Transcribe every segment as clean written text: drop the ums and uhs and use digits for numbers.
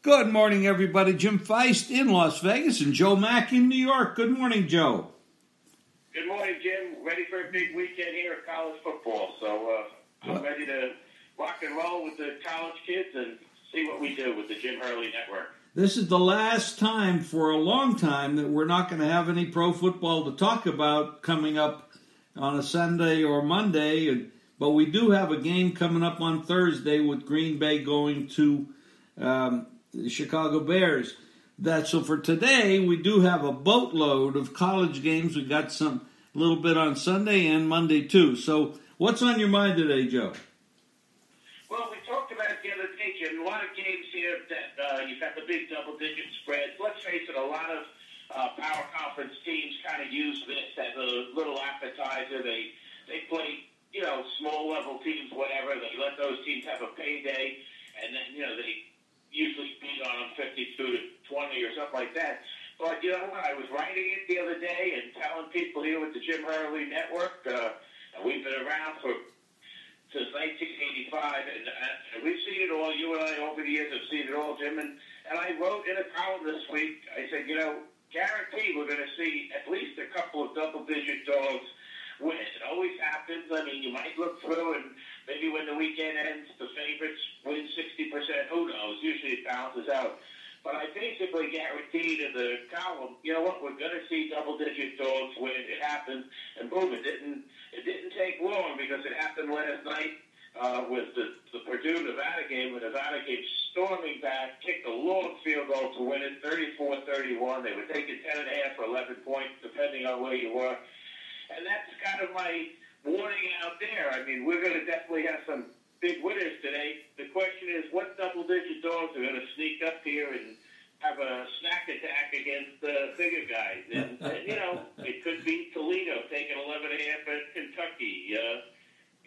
Good morning, everybody. Jim Feist in Las Vegas and Joe Mac in New York. Good morning, Joe. Good morning, Jim. Ready for a big weekend here at college football. So I'm ready to rock and roll with the college kids and see what we do with the Jim Hurley Network. This is the last time for a long time that we're not going to have any pro football to talk about coming up on a Sunday or Monday. But we do have a game coming up on Thursday with Green Bay going to the Chicago Bears. So for today, we do have a boatload of college games. We got a little bit on Sunday and Monday too. So what's on your mind today, Joe? Well, we talked about it the other day, Jim. A lot of games here that you've got the big double-digit spreads. Let's face it, a lot of power conference teams kind of use this as a little appetizer. They play, small-level teams, whatever. They let those teams have a payday, and then, they usually beat on them 52-20 or something like that. But you know what? I was writing it the other day and telling people here with the Jim Hurley Network, and we've been around since 1985, and we've seen it all. You and I over the years have seen it all, Jim. And I wrote in a column this week, I said, guaranteed we're going to see at least a couple of double-digit dogs win. It always happens. I mean, you might look through and maybe when the weekend ends, the favorites win 60%. Who knows? Usually it balances out. But I basically guaranteed in the column, you know what, we're going to see double-digit dogs win. It happened, and boom, it didn't take long because it happened last night with the Purdue-Nevada game, when Nevada came storming back, kicked a long field goal to win it, 34-31. They were taking 10.5 or 11 points, depending on where you were. And that's kind of my warning out there. I mean, we're going to definitely have some big winners today. The question is, what double-digit dogs are going to sneak up here and have a snack attack against the bigger guys? And it could be Toledo taking 11.5 at Kentucky.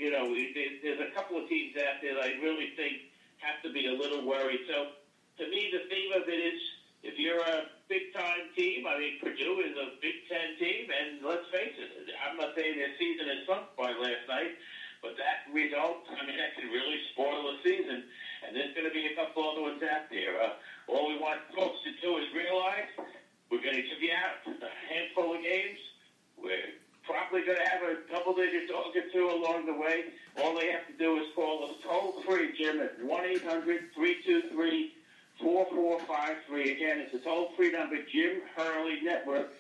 There's a couple of teams out there that I really think have to be a little worried. So, to me, the theme of it is, if you're a big-time team, I mean, Purdue is a Big Ten team, and let's face it, I'm not saying their season is sunk by last night, but that result, I mean, that can really spoil the season, and there's going to be a couple other ones out there. All we want folks to do is realize we're going to give you out a handful of games. We're probably going to have a double-digit dog or two along the way. All they have to do is call us toll-free, Jim, at 1-800-323-4453. Again, it's a toll-free number, Jim Hurley Network,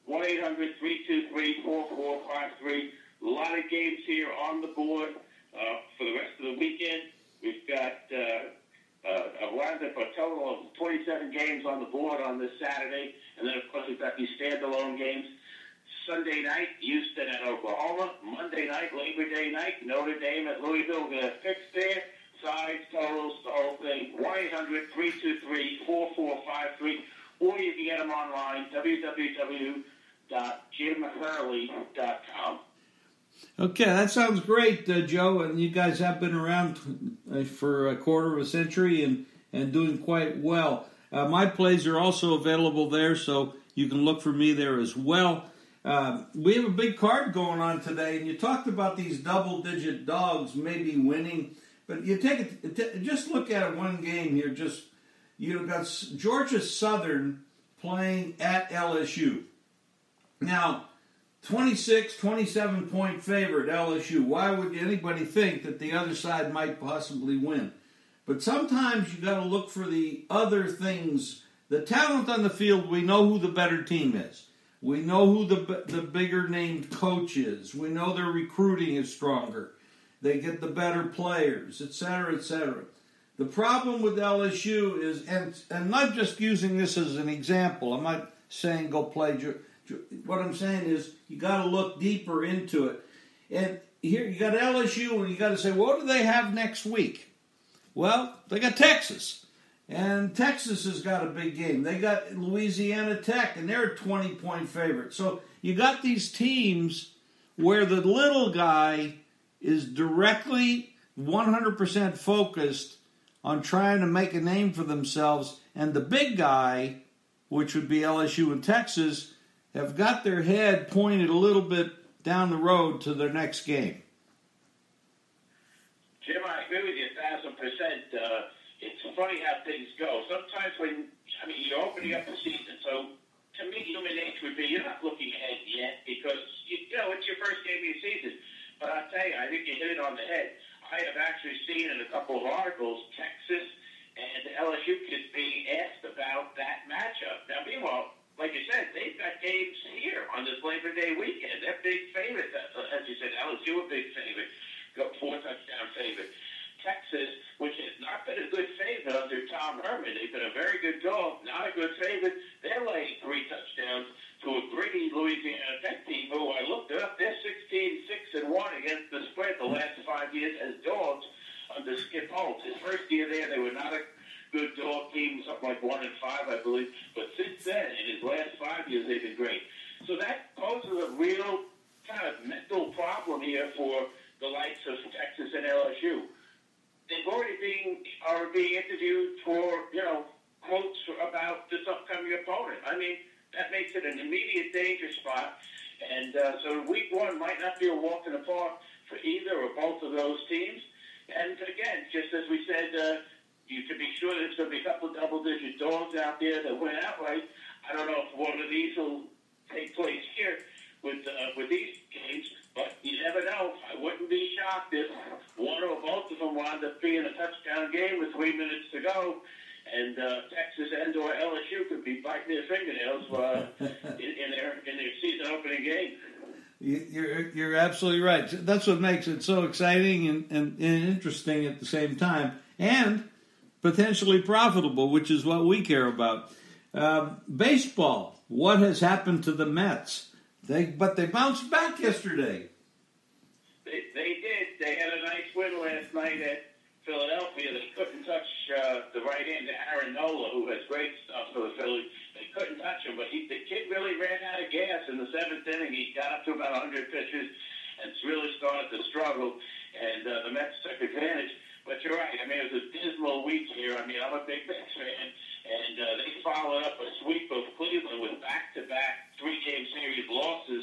1-800-323-4453. A lot of games here on the board for the rest of the weekend. We've got a roundup, a total of 27 games on the board on this Saturday. And then, of course, we've got these standalone games. Sunday night, Houston at Oklahoma. Monday night, Labor Day night, Notre Dame at Louisville. We're going to fix there. Sides, totals, the whole thing. 1-800-323-4453. Or you can get them online, www.jimhurley.com. Okay, that sounds great, Joe. And you guys have been around for a quarter of a century and doing quite well. My plays are also available there, so you can look for me there as well. We have a big card going on today, and you talked about these double-digit dogs maybe winning. But you just look at one game here. You've got Georgia Southern playing at LSU. Now, 26, 27-point favorite LSU. Why would anybody think that the other side might possibly win? But sometimes you got to look for the other things. The talent on the field, we know who the better team is. We know who the bigger named coach is. We know their recruiting is stronger. They get the better players, et cetera, et cetera. The problem with LSU is, and not just using this as an example, I'm not saying go play. What I'm saying is you got to look deeper into it. And here you got LSU, and you got to say, what do they have next week? Well, they got Texas. And Texas has got a big game. They got Louisiana Tech, and they're a 20-point favorite. So you got these teams where the little guy is directly 100% focused on trying to make a name for themselves, and the big guy, which would be LSU and Texas, have got their head pointed a little bit down the road to their next game. Jim, I agree with you 1,000%. It's funny how things go. times when, you're opening up the season, so to me, human nature would be you're not looking ahead yet because, it's your first game of your season. But I'll tell you, I think you hit it on the head. I have actually seen in a couple of articles Texas and LSU kids being asked about that matchup. Now, meanwhile, like you said, they've got games here on this Labor Day weekend. They're big favorites. As you said, LSU a big favorite. Got 4-touchdown favorite. Texas, which has not been a good favorite under Tom Herman. They've been a very good dog, not a good favorite. They're laying 3 touchdowns to a gritty Louisiana Tech team who I looked up. They're 16-6-1 against the spread the last 5 years as dogs under Skip Holtz. His first year there, they were not a good dog team, something like 1-5, I believe. But since then, in his last 5 years, they've been great. So that poses a real kind of mental problem here for the likes of Texas and LSU. They've already are being interviewed for, quotes about this upcoming opponent. That makes it an immediate danger spot. And so week one might not be a walk in the park for either or both of those teams. And again, just as we said, you can be sure there's going to be a couple of double-digit dogs out there that win outright. I don't know if one of these will take place here with these games, but you never know. I wouldn't be shocked if one or both of them wound up being a touchdown game with 3 minutes to go, and Texas and or LSU could be biting their fingernails in their season opening game. You're absolutely right. That's what makes it so exciting and interesting at the same time, and potentially profitable, which is what we care about. Baseball. What has happened to the Mets? They bounced back yesterday. They did. They had a nice win last night at Philadelphia. They couldn't touch the right-hander Aaron Nola, who has great stuff for the Phillies. They couldn't touch him, but the kid really ran out of gas in the 7th inning. He got up to about 100 pitches and really started to struggle, and the Mets took advantage. But you're right. It was a dismal week here. I'm a big Mets fan, and they followed up a sweep of Cleveland with back-to-back 3-game series losses,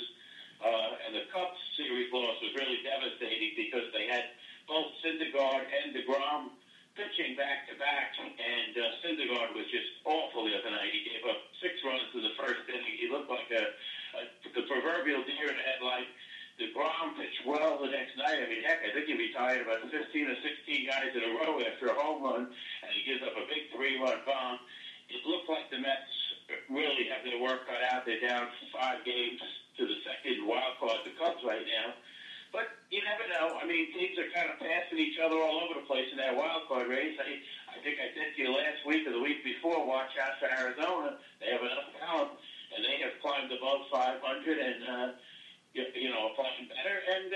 and the Cubs series loss was really devastating because they had both Syndergaard and DeGrom pitching back-to-back, and Syndergaard was just awful the other night. He gave up 6 runs in the first inning. He looked like the proverbial deer in the headlight. DeGrom pitched well the next night. I think he retired about 15 or 16 guys in a row after a home run, and he gives up a big 3-run bomb. It looked like the Mets really have their work cut out. They're down 5 games to the second wild card, the Cubs right now. But you never know. Teams are kind of passing each other all over the place in that wild card race. I think I said to you last week or the week before, watch out for Arizona. They have enough talent, and they have climbed above 500 and, playing better. And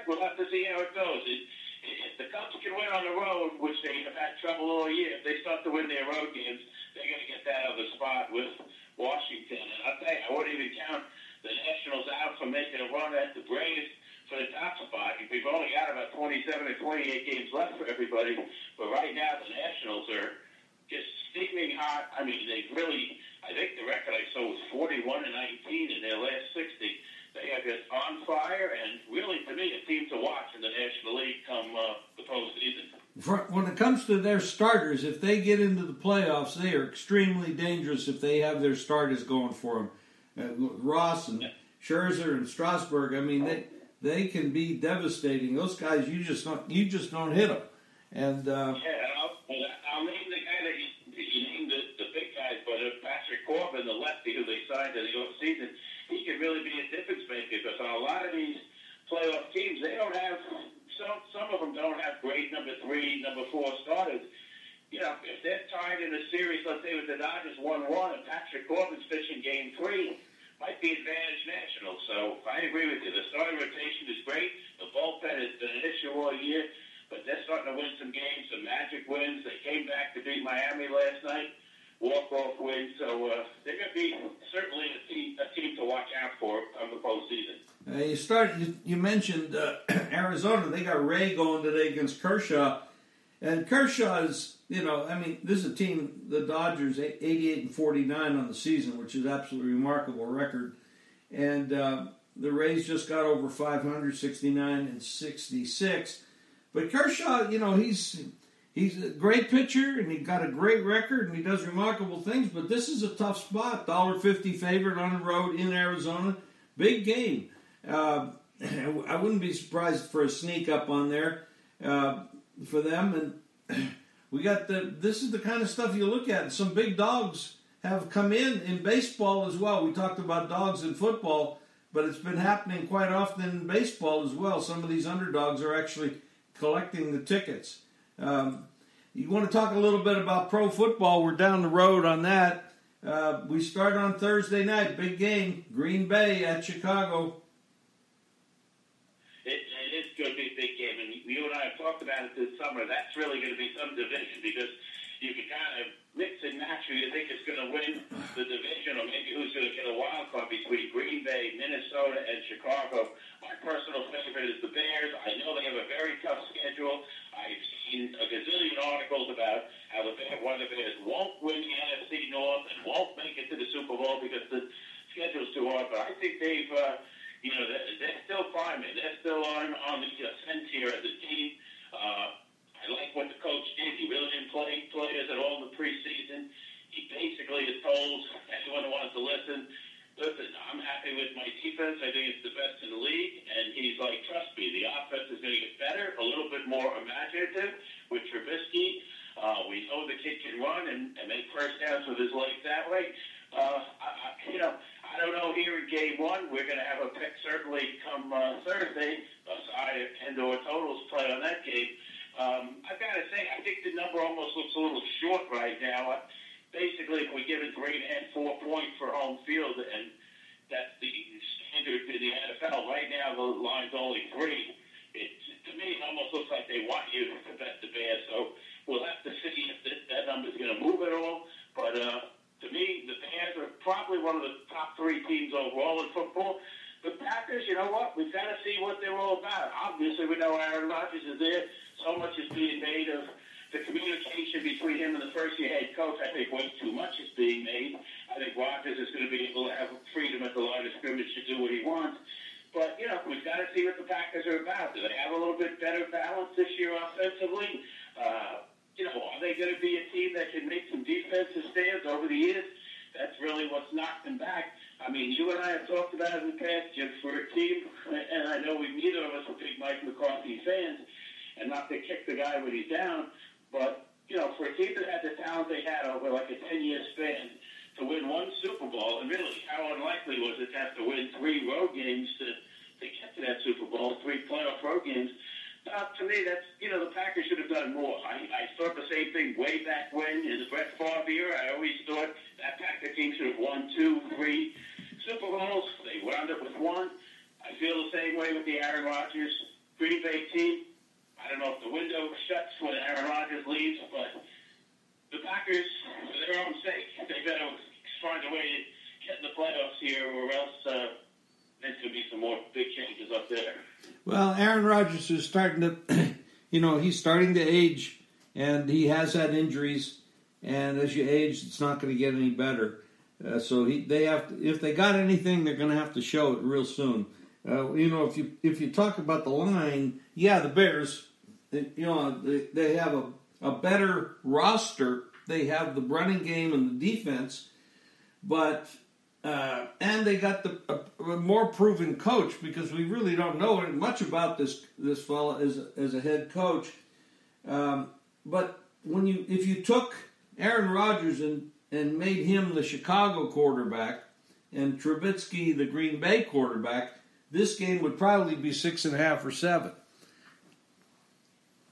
we'll have to see how it goes. If the Cubs can win on the road, which they have had trouble all year, if they start to win their road games, they're going to get that other spot with Washington. And I'll tell you, I wouldn't even count the Nationals out for making a run at the Braves for the top spot. We've only got about 27 or 28 games left for everybody, but right now the Nationals are just steaming hot. They really, I think the record I saw was 41-19 in their last 60. They are just on fire, and really, to me, a team to watch in the National League come the postseason. When it comes to their starters, if they get into the playoffs, they are extremely dangerous if they have their starters going for them. Ross and Scherzer and Strasburg, they can be devastating. Those guys, you just don't hit them. And I'll name the guy that you named the big guys, but Patrick Corbin, the lefty who they signed in the offseason, he can really be a difference maker because on a lot of these playoff teams, they don't have, some of them don't have great number 3, number 4 starters. If they're tied in a series, let's say with the Dodgers 1-1, and Patrick Corbin's pitching game 3, might be advantage National. So I agree with you. The starting rotation is great. The bullpen has been an issue all year, but they're starting to win some games, some magic wins. They came back to beat Miami last night. Walk-off win, so they're going to be certainly a team to watch out for on the postseason. You mentioned Arizona. They got Ray going today against Kershaw, and Kershaw is, this is a team, the Dodgers, 88-49 on the season, which is absolutely remarkable record, and the Rays just got over 500, 69-66, but Kershaw, he's a great pitcher, and he got a great record, and he does remarkable things. But this is a tough spot. $1.50 favorite on the road in Arizona. Big game. I wouldn't be surprised for a sneak up on there for them. And we got this is the kind of stuff you look at. Some big dogs have come in baseball as well. We talked about dogs in football, but it's been happening quite often in baseball as well. Some of these underdogs are actually collecting the tickets. You want to talk a little bit about pro football? We're down the road on that. We start on Thursday night. Big game. Green Bay at Chicago. It is going to be a big game. And you and I have talked about it this summer. That's really going to be some division because you can kind of mix and match who you think is going to win the division or maybe who's going to get a wild card between Green Bay, Minnesota, and Chicago. My personal favorite is the Bears. I know they have a very tough schedule. I've seen a gazillion articles about how one of the Bears won't win the NFC North and won't make it to the Super Bowl because the schedule's too hard. But I think they're still climbing. They're still on the ascent here as a team. I like what the coach did. He really didn't play players at all in the preseason. He basically has told anyone who wants to listen, I'm happy with my defense. I think it's the best in the league. And he's like, trust me, the offense is going to get better, a little bit more imaginative with Trubisky. We know the kid can run and make first downs with his legs that way. I don't know here in game one. We're going to have a pick certainly come Thursday. Side and/or totals play on that game. I've got to say, I think the number almost looks a little short right now. Basically, if we give it 3.5, 4 points for home field, and that's the standard in the NFL. Right now, the line's only 3. To me, it almost looks like they want you to bet the Bears. So we'll have to see if that number's going to move at all. But to me, the Bears are probably one of the top 3 teams overall in football. The Packers, you know what? We've got to see what they're all about. Obviously, we know Aaron Rodgers is there. So much is being made of the communication between him and the first-year head coach. I think way too much is being made. I think Rodgers is going to be able to have freedom at the line of scrimmage to do what he wants. But, we've got to see what the Packers are about. Do they have a little bit better balance this year offensively? Are they going to be a team that can make some defensive stands over the years? That's really what's knocked them back. I mean, you and I have talked about it in the past, Jim, for a team, and I know neither of us are big Mike McCarthy fans, and not to kick the guy when he's down, but, for a team that had the talent they had over like a 10-year span, to win 1 Super Bowl, and really, how unlikely was it to have to win 3 road games to get to that Super Bowl, 3 playoff road games? To me, that's, the Packers should have done more. I thought the same thing way back when in the Brett Favre era. I always thought that Packer team should have won 2, 3 Super Bowls. They wound up with 1. I feel the same way with the Aaron Rodgers Green Bay team. I don't know if the window shuts when Aaron Rodgers leaves, but the Packers, for their own sake, they better find a way to get in the playoffs here, or else there's going to be some more big changes up there. Well, Aaron Rodgers is starting to, he's starting to age, and he has had injuries, and as you age, it's not going to get any better. So they have to, if they got anything, they're going to have to show it real soon. If you talk about the line, the Bears, they have a better roster. They have the running game and the defense, but and they got a more proven coach, because we really don't know much about this fella as a head coach. But if you took Aaron Rodgers and made him the Chicago quarterback and Trubisky the Green Bay quarterback, this game would probably be 6.5 or 7.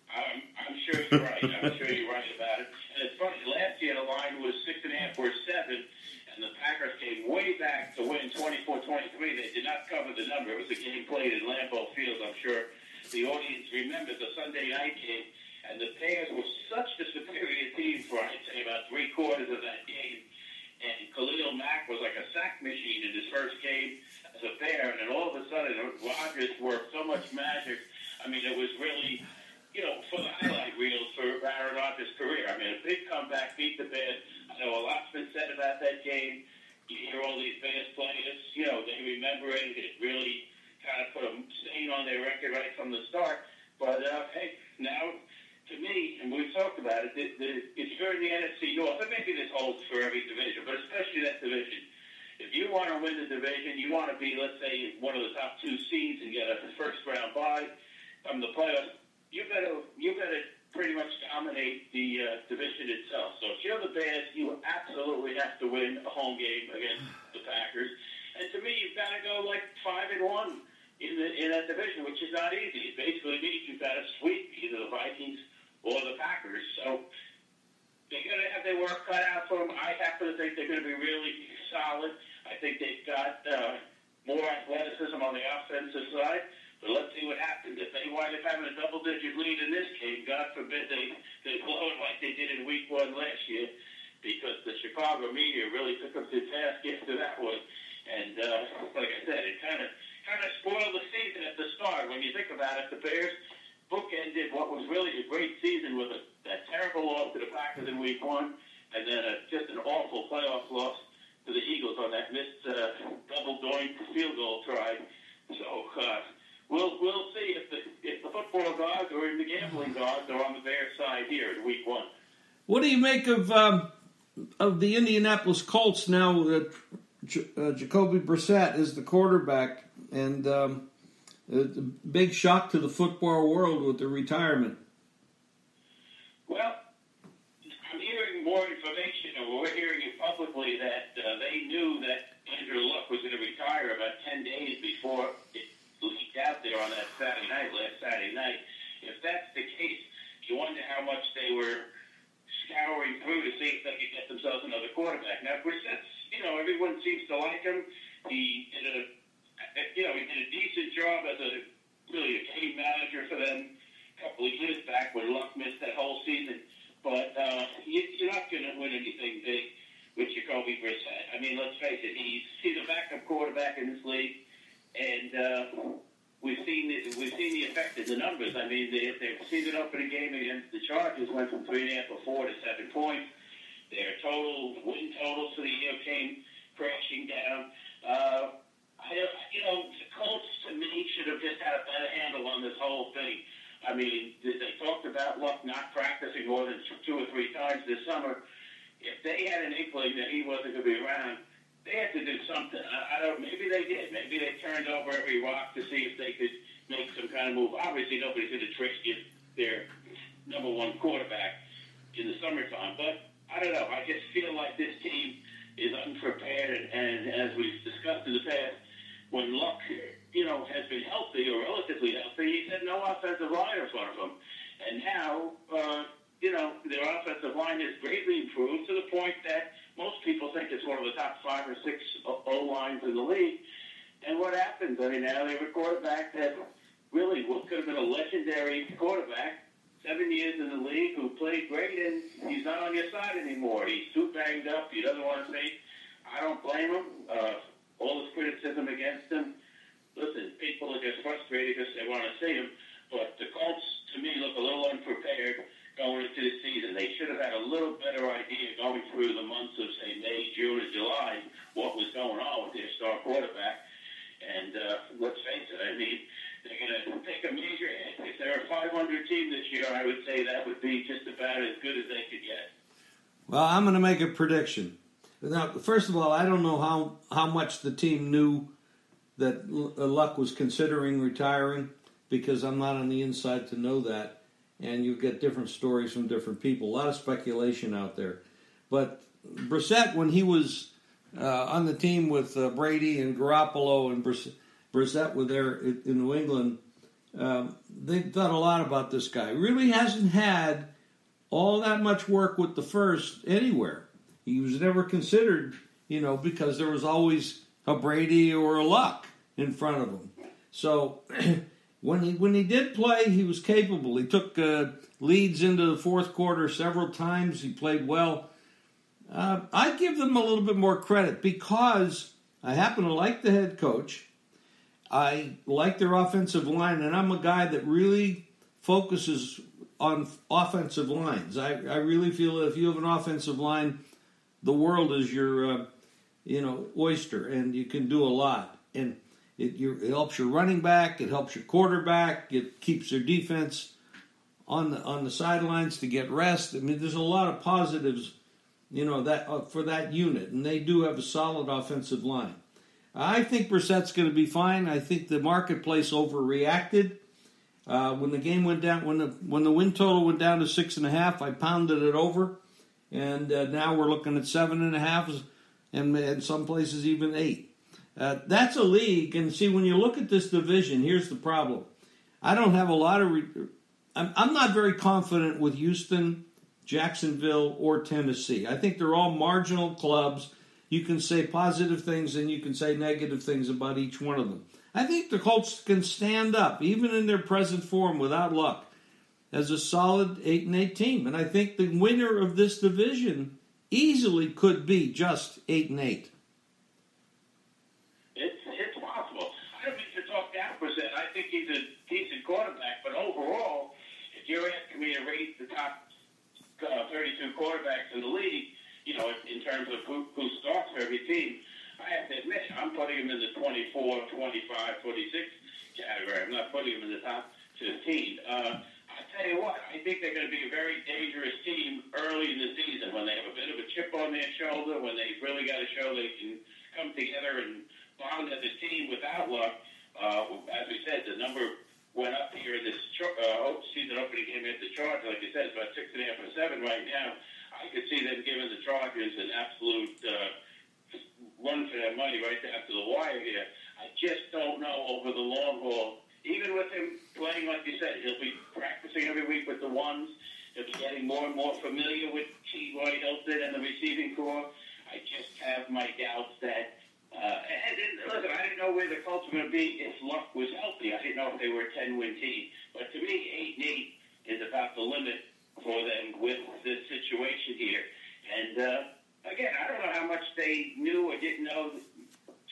I'm sure you're right. I'm sure you're right about it. And it's funny, last year the line was 6.5 or 7, and the Packers came way back to win 24-23. They did not cover the number. It was a game played in Lambeau Field. I'm sure the audience remembers the Sunday night game, and the Bears were such the superior team for, I'd say, about 3/4 of that game. And Khalil Mack was like a sack machine in his first game as a Bear, and then all of a sudden Rodgers worked so much magic. I mean, it was really, for the highlight reels for Aaron Rodgers' career. I mean, a big comeback, beat the Bears. I know a lot's been said about that game. You hear all these Bears players, they remember it. It really kind of put a stain on their record right from the start. But, hey, now, to me, and we've talked it, if you're in the NFC North, and maybe this holds for every division, but especially that division, if you want to win the division, you want to be, let's say, one of the top 2 seeds and get a first-round bye from the playoffs, you better pretty much dominate the division itself. So if you're the Bears, you absolutely have to win a home game against the Packers. And to me, you've got to go like 5-1 in that division, which is not easy. It basically means you've got to sweep either the Vikings or the Packers. So they're going to have their work cut out for them. I happen to think they're going to be really solid. I think they've got more athleticism on the offensive side. But let's see what happens. If they wind up having a double-digit lead in this game, God forbid they blow it like they did in Week 1 last year, because the Chicago media really took them to task after that one. And like I said, it kind of spoiled the season at the start. When you think about it, the Bears bookended what was really a great season with that terrible loss to the Packers in Week 1, and then just an awful playoff loss to the Eagles on that missed double-doink field goal try. So we'll see if the football gods or the gambling gods are on the Bears' side here in Week 1. What do you make of the Indianapolis Colts now that Jacoby Brissett is the quarterback, and a big shock to the football world with the retirement? Well, I'm hearing more information, or we're hearing it publicly, that they knew that Andrew Luck was going to retire about 10 days before it leaked out there on that last Saturday night. If that's the case, you wonder how much they were scouring through to see if they could get themselves another quarterback. Now, Brissett's, everyone seems to like him. He did a decent job as a game manager for them a couple of years back when Luck missed that whole season. But you're not going to win anything big with Jacoby Brissett. I mean, let's face it, he's a backup quarterback in this league, and we've seen the effect of the numbers. I mean, their season opening game against the Chargers went from 3.5 or 4 to 7 points. Their win totals for the year came crashing down. The Colts, to me, should have just had a better handle on this whole thing. I mean, they talked about Luck not practicing more than 2 or 3 times this summer. If they had an inkling that he wasn't going to be around, they had to do something. Maybe they did. Maybe they turned over every rock to see if they could make some kind of move. Obviously, nobody's going to trade their number 1 quarterback in the summertime. But I don't know. I just feel like this team is unprepared. And as we've discussed in the past, when Luck, has been healthy or relatively healthy, he's had no offensive line in front of him. And now, their offensive line has greatly improved to the point that most people think it's one of the top 5 or 6 O-lines in the league. And what happens? I mean, now they have a quarterback that really could have been a legendary quarterback, 7 years in the league, who played great, and he's not on your side anymore. He's too banged up. He doesn't want to say. I don't blame him. All this criticism against him. Listen, people are just frustrated because they want to see him. But the Colts, to me, look a little unprepared going into the season. They should have had a little better idea going through the months of, say, May, June, and July, what was going on with their star quarterback. And let's face it, I mean, they're going to take a major hit. If they're a 500 team this year, I would say that would be just about as good as they could get. Well, I'm going to make a prediction. Now, first of all, I don't know how much the team knew that Luck was considering retiring, because I'm not on the inside to know that. And you get different stories from different people. A lot of speculation out there. But Brissett, when he was on the team with Brady and Garoppolo, and Brissett were there in New England, they thought a lot about this guy. Really hasn't had all that much work with the first anywhere. He was never considered, because there was always a Brady or a Luck in front of him. So when he did play, he was capable. He took leads into the fourth quarter several times. He played well. I give them a little bit more credit because I happen to like the head coach. I like their offensive line, and I'm a guy that really focuses on offensive lines. I really feel that if you have an offensive line, the world is your oyster, and you can do a lot. And it helps your running back, it helps your quarterback, it keeps their defense on the sidelines to get rest. I mean, there's a lot of positives, that for that unit, and they do have a solid offensive line. I think Brissett's going to be fine. I think the marketplace overreacted when the game went down. When the win total went down to 6.5, I pounded it over, and now we're looking at 7.5, and in some places even 8. That's a league, and see, when you look at this division, here's the problem. I don't have a lot of. I'm not very confident with Houston, Jacksonville, or Tennessee. I think they're all marginal clubs. You can say positive things and you can say negative things about each one of them. I think the Colts can stand up, even in their present form, without luck, as a solid 8-8 team. And I think the winner of this division easily could be just 8-8. It's possible. I don't mean to talk down Brissett. I think he's a decent quarterback, but overall, if you're asking me to rate the top 32 quarterbacks in the league, in terms of who starts for every team, I have to admit, I'm putting him in the 24, 25, 26 category. I'm not putting him in the top 15. I'll tell you what, I think they're going to be a very dangerous team early in the season when they have a bit of a chip on their shoulder, when they really got to show they can come together and bond as a team without luck. As we said, the number went up here in this season opening game at the Chargers. Like you said, it's about 6.5 or 7 right now. I could see them giving the Chargers an absolute run for their money right down to the wire here. I just don't know over the long haul. Even with him playing, like you said, he'll be practicing every week with the ones. He'll be getting more and more familiar with T.Y. Hilton and the receiving corps. I just have my doubts that listen, I didn't know where the Colts were going to be if Luck was healthy. I didn't know if they were a 10-win team. But to me, 8-8 is about the limit for them with this situation here. And, again, I don't know how much they knew or didn't know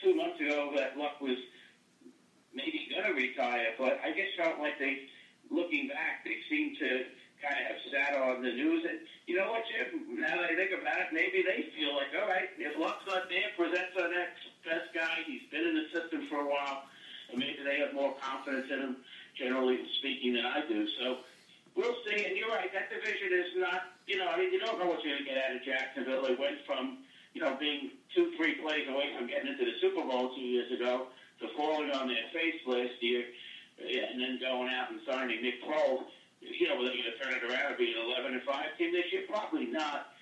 2 months ago that Luck was maybe going to retire. But I just felt like looking back, they seem to kind of have sat on the news. And you know what, Jim? Now that I think about it, maybe they feel like, all right, if Luck's not there, Brissett's our next best guy. He's been in the system for a while. And maybe they have more confidence in him, generally speaking, than I do. So we'll see. And you're right, that division is not, you don't know what you're going to get out of Jacksonville. They went from, being 2-3 plays away from getting into the Super Bowl 2 years ago to falling on their face last year and then going out and signing Nick Foles. Were they going to turn it around and be an 11-5 team this year? Probably not.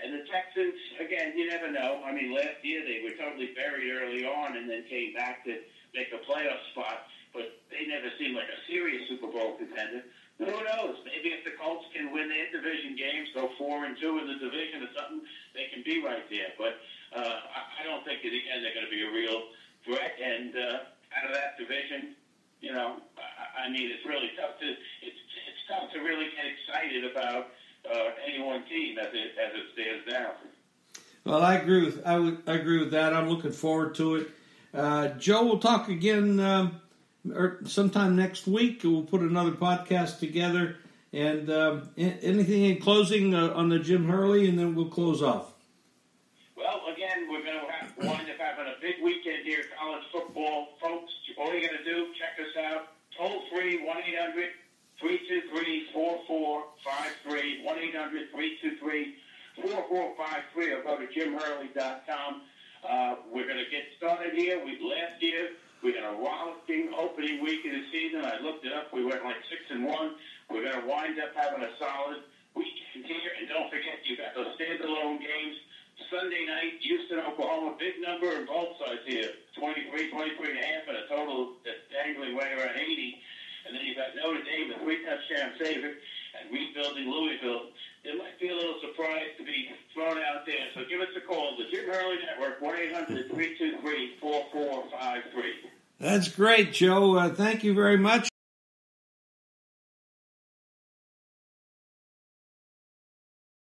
And the Texans, again, you never know. I mean, last year they were totally buried early on and then came back to make a playoff spot, but they never seemed like a serious Super Bowl contender. Who knows? Maybe if the Colts can win their division games, go 4-2 in the division or something, they can be right there. But I don't think in the end they're going to be a real threat. And out of that division, it's really tough to it's tough to really get excited about any one team as it stands now. Well, I agree with that. I'm looking forward to it. Joe, we'll talk again sometime next week. We'll put another podcast together. And anything in closing on the Jim Hurley, and then we'll close off. Well, again, we're going to wind up having a big weekend here, college football, folks. All you got to do, check us out. Toll free, 1-800-323-4453, 1-800-323-4453, or go to jimhurley.com. We're going to get started here. Last year, we had a rollicking opening week of the season. I looked it up. We went like 6-1. We're going to wind up having a solid weekend here. And don't forget, you got those standalone games. Sunday night, Houston, Oklahoma, big number on both sides here. 23 and a half, and a total that's dangling right around 80. And then you've got Notre Dame, a 3-touchdown favorite, and rebuilding Louisville. It might be a little surprise to be thrown out there. So give us a call. The Jim Hurley Network, 1-800-323-4453. That's great, Joe. Thank you very much.